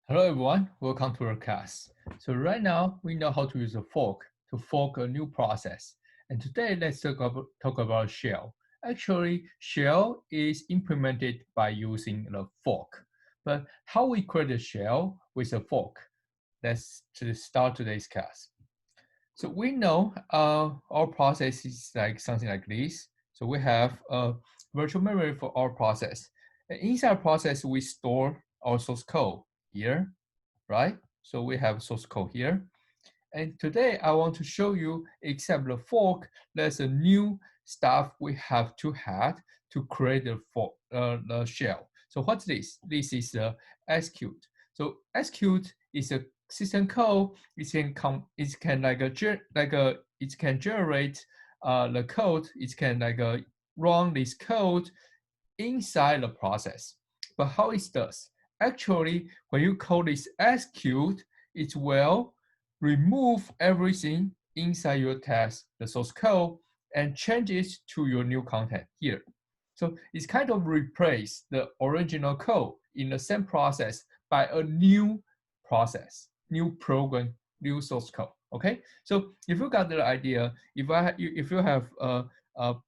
Hello everyone, welcome to our class. So right now we know how to use a fork to fork a new process. And today let's talk about shell. Actually, shell is implemented by using the fork. But how we create a shell with a fork? Let's start today's class. So we know our process is like something like this. So we have a virtual memory for our process. And inside process, we store our source code here, right? So we have source code here. And today I want to show you example of fork. There's a new stuff we have to have to create the fork, the shell. So what's this? This is a execute. So execute is a system code. It can it can generate the code. It can run this code inside the process. But how it does? Actually, when you call this execute, it will remove everything inside your test, the source code, and change it to your new content here. So it's kind of replace the original code in the same process by a new process, new program, new source code. Okay, so if you got the idea, if you have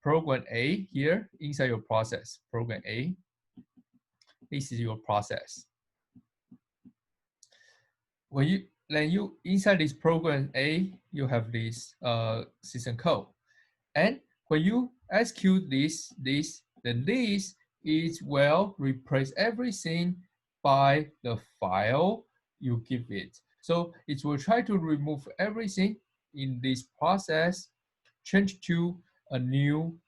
program A here inside your process, program A, this is your process. When you inside this program A, you have this system code, and when you execute then this is will replace everything by the file you give it. So it will try to remove everything in this process, change to a new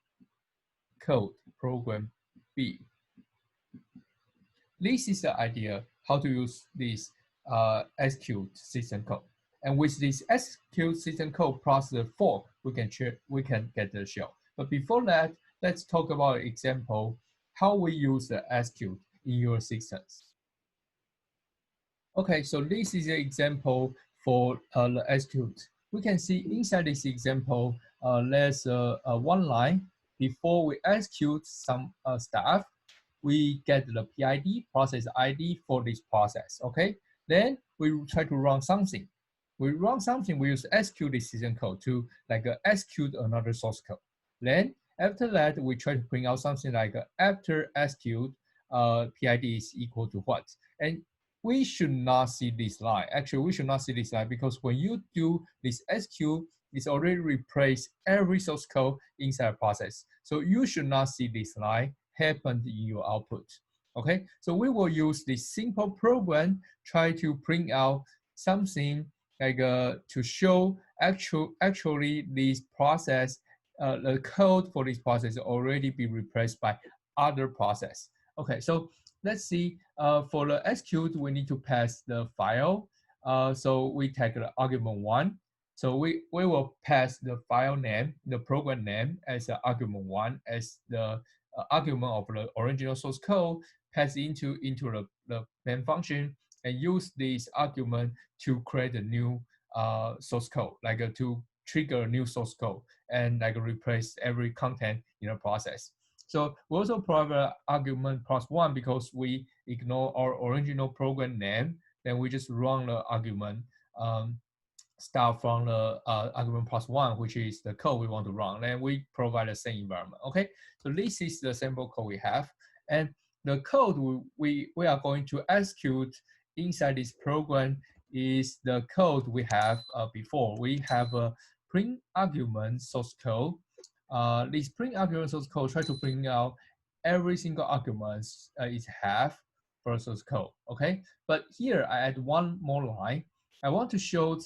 code, program B. This is the idea how to use this execute system code. And with this execute system code plus the fork, we can get the shell. But before that, let's talk about example how we use the execute in your systems. Okay, so this is an example for the execute. We can see inside this example, there's one line. Before we execute some stuff, we get the PID, process ID for this process, okay? Then we try to run something. We run something, we use execute this system code to execute another source code. Then after that, we try to bring out something like after execute, PID is equal to what? And we should not see this line. Actually, we should not see this line because when you do this execute, it's already replaced every source code inside the process. So you should not see this line happen in your output. Okay, so we will use this simple program, try to print out something to show actually this process, the code for this process already be replaced by other process. Okay, so let's see, for the execute, we need to pass the file. So we take the argument 1. So we will pass the file name, the program name as the argument 1 as the argument of the original source code, pass into the main function and use this argument to create a new source code, to trigger a new source code and replace every content in the process. So we also provide argument plus 1 because we ignore our original program name. Then we just run the argument, start from the argument plus 1, which is the code we want to run. And we provide the same environment. Okay, so this is the sample code we have. And the code we are going to execute inside this program is the code we have before. We have a print argument source code. This print argument source code try to bring out every single argument it have for source code. Okay, but here I add one more line. I want to show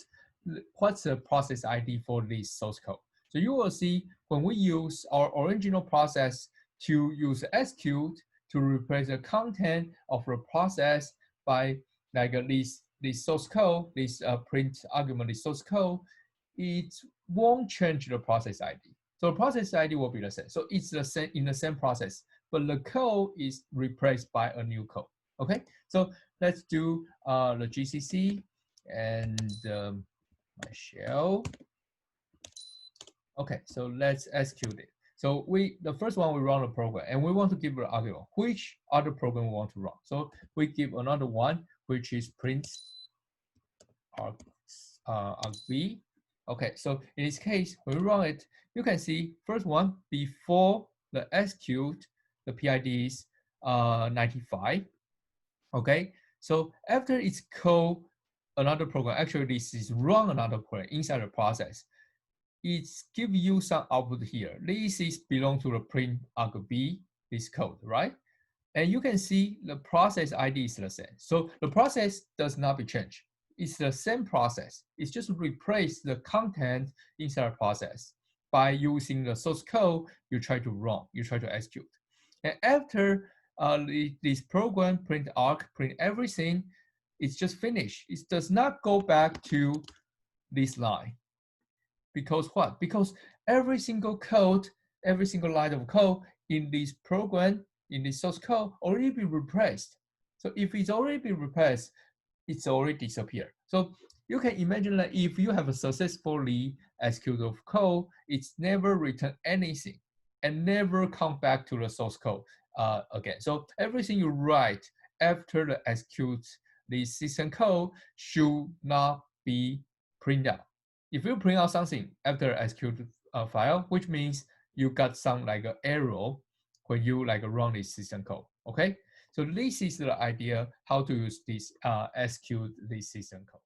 what's the process ID for this source code. So you will see when we use our original process to use execute to replace the content of the process by this source code, this print argument, this source code, it won't change the process ID. So the process ID will be the same. So it's the same in the same process, but the code is replaced by a new code. Okay, so let's do the GCC and my shell. Okay, so let's execute it. So the first one we run the program and we want to give an argument which other program we want to run. So we give another one which is print argv. Okay, so in this case, when we run it, you can see first one, before the execute, the PID is 95. Okay, so after it's called another program, actually this is run another program inside the process. It's give you some output here. This is belong to the print argv, this code, right? And you can see the process ID is the same. So the process does not be changed. It's the same process. It's just replace the content inside the process by using the source code you try to run, you try to execute. And after this program, print arg, print everything, it's just finished. It does not go back to this line. Because what? Because every single code, every single line of code in this program, in the source code, already been replaced. So if it's already been replaced, it's already disappeared. So you can imagine that if you have a successfully executed of code, it's never return anything and never come back to the source code again. So everything you write after the execute the system code should not be printed out. If you print out something after execute file, which means you got some like error when you like run this system code. Okay, so this is the idea how to use this execute this system code.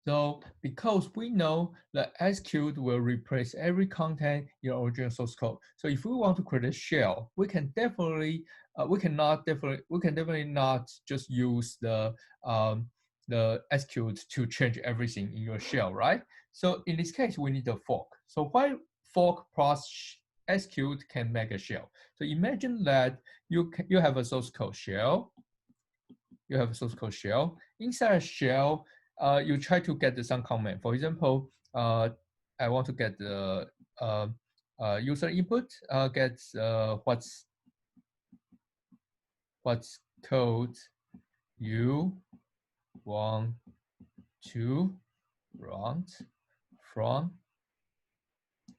So because we know that execute will replace every content in your original source code. So if we want to create a shell, we can definitely we can definitely not just use the execute to change everything in your shell, right? So in this case, we need a fork. So why fork plus execute can make a shell? So imagine that you have a source code shell. You have a source code shell. Inside a shell, you try to get some comment. For example, I want to get the user input. Get what's code you want to run from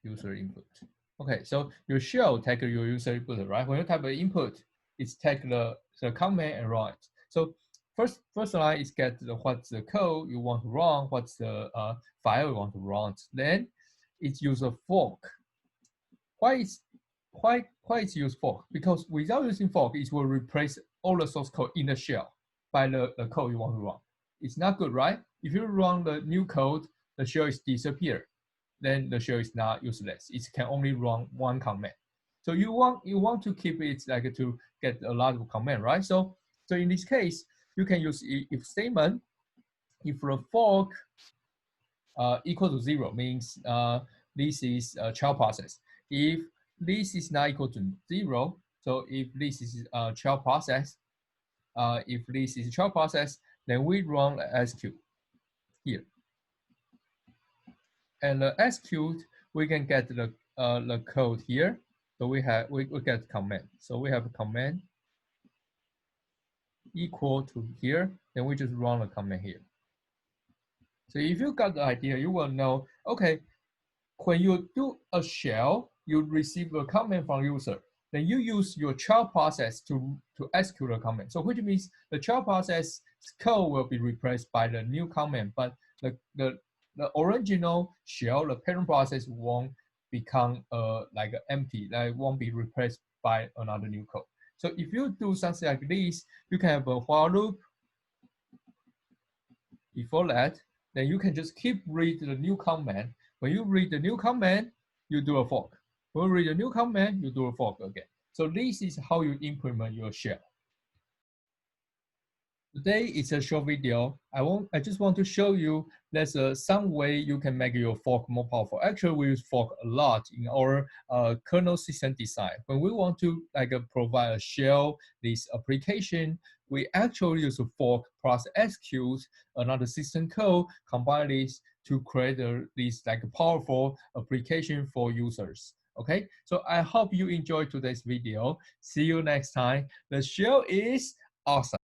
user input. Okay, so your shell take your user input, right? When you type an input, it's take the comment and run it. So first line is get what's the code you want to run, what's the file you want to run. Then it's use a fork. Why it's use fork? Because without using fork, it will replace all the source code in the shell by the code you want to run. It's not good, right? If you run the new code, the shell is disappear. Then the shell is not useless. It can only run one command. So you want to keep it like to get a lot of command, right? So in this case, you can use if statement. If the fork equal to 0 means this is a child process. If this is not equal to 0, so if this is a child process, then we run the execute here. And the execute, we can get the code here. So we get command. So we have a command equal to here, then we just run the command here. So if you got the idea, you will know, okay, when you do a shell, you receive a comment from user. Then you use your child process to execute a comment. So which means the child process code will be replaced by the new comment, but the original shell, the parent process won't become like empty, like won't be replaced by another new code. So if you do something like this, you can have a while loop. Before that, then you can just keep read the new comment. When you read the new comment, you do a fork. When you read the new comment, you do a fork again. So this is how you implement your shell. Today is a short video. I just want to show you there's some way you can make your fork more powerful. Actually, we use fork a lot in our kernel system design. When we want to provide a shell, this application, we actually use a fork plus execute another system code, combine this to create this powerful application for users. Okay, so I hope you enjoyed today's video. See you next time. The shell is awesome.